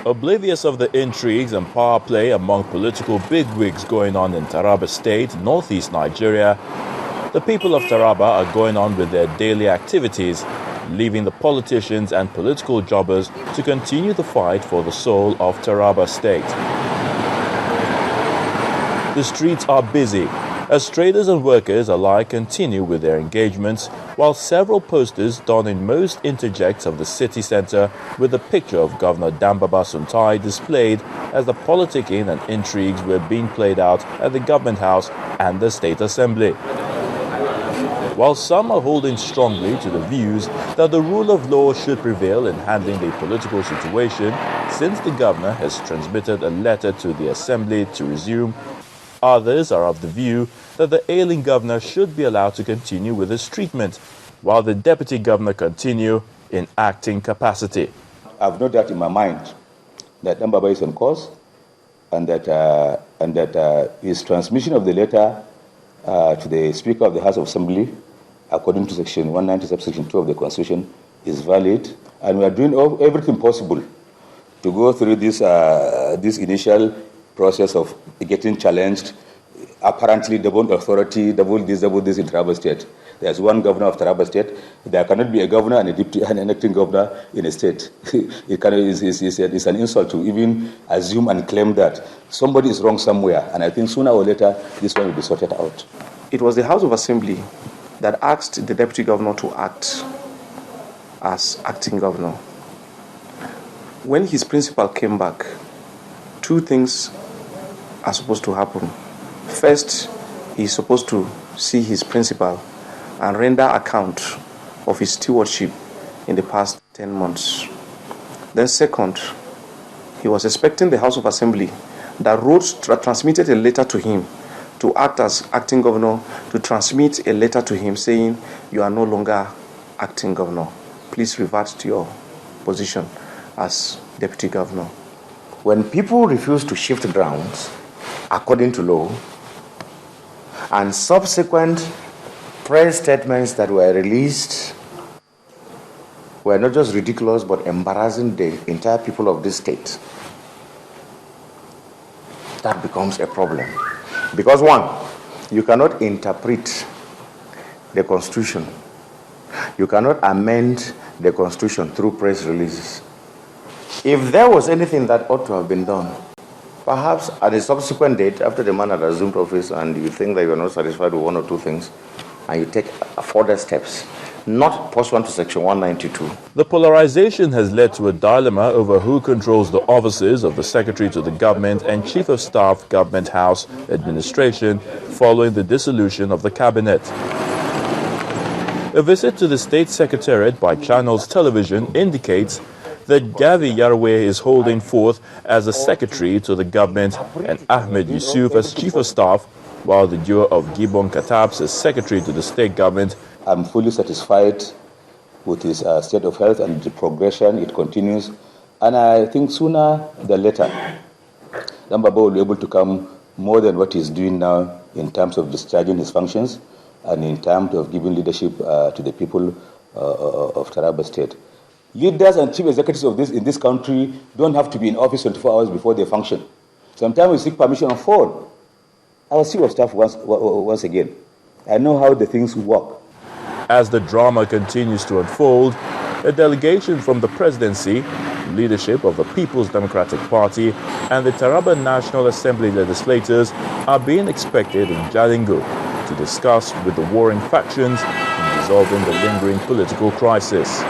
Oblivious of the intrigues and power play among political bigwigs going on in Taraba State, northeast Nigeria, the people of Taraba are going on with their daily activities, leaving the politicians and political jobbers to continue the fight for the soul of Taraba State. The streets are busy as traders and workers alike continue with their engagements, while several posters done in most interjects of the city centre with a picture of Governor Dambaba Suntai displayed as the politicking and intrigues were being played out at the Government House and the State Assembly. While some are holding strongly to the views that the rule of law should prevail in handling the political situation, since the governor has transmitted a letter to the Assembly to resume, others are of the view that the ailing governor should be allowed to continue with his treatment, while the deputy governor continue in acting capacity. I have no doubt in my mind that Dambaba is on course, and that his transmission of the letter to the Speaker of the House of Assembly, according to Section 190, subsection 2 of the Constitution, is valid, and we are doing everything possible to go through this initial process of getting challenged. Apparently, double authority, double this in Taraba State. There's one governor of Taraba State. There cannot be a governor and a deputy and an acting governor in a state. It's an insult to even assume and claim that somebody is wrong somewhere. And I think sooner or later, this one will be sorted out. It was the House of Assembly that asked the deputy governor to act as acting governor. When his principal came back, two things are supposed to happen. First, he's supposed to see his principal and render account of his stewardship in the past 10 months. Then second, he was expecting the House of Assembly that transmitted a letter to him to act as acting governor, to transmit a letter to him saying, you are no longer acting governor. Please revert to your position as deputy governor. When people refuse to shift grounds according to law, and subsequent press statements that were released were not just ridiculous but embarrassing the entire people of this state, that becomes a problem. Because one, you cannot interpret the Constitution. You cannot amend the Constitution through press releases. If there was anything that ought to have been done, perhaps at a subsequent date, after the man had assumed office and you think that you are not satisfied with one or two things, and you take further steps, not pursuant to Section 192. The polarization has led to a dilemma over who controls the offices of the Secretary to the Government and Chief of Staff Government House Administration following the dissolution of the Cabinet. A visit to the State Secretariat by Channels Television indicates that Gavi Yarwe is holding forth as the Secretary to the Government and Ahmed Yusuf as Chief of Staff, while the duo of Gibbon Katabs as Secretary to the State Government. I'm fully satisfied with his state of health and the progression. It continues. And I think sooner than later, Dambaba will be able to come more than what he's doing now in terms of discharging his functions and in terms of giving leadership to the people of Taraba State. Leaders and chief executives of in this country don't have to be in office 24 hours before they function. Sometimes we seek permission on phone. I will see your staff once again. I know how the things work. As the drama continues to unfold, a delegation from the presidency, leadership of the People's Democratic Party, and the Taraba National Assembly legislators are being expected in Jalingo to discuss with the warring factions in resolving the lingering political crisis.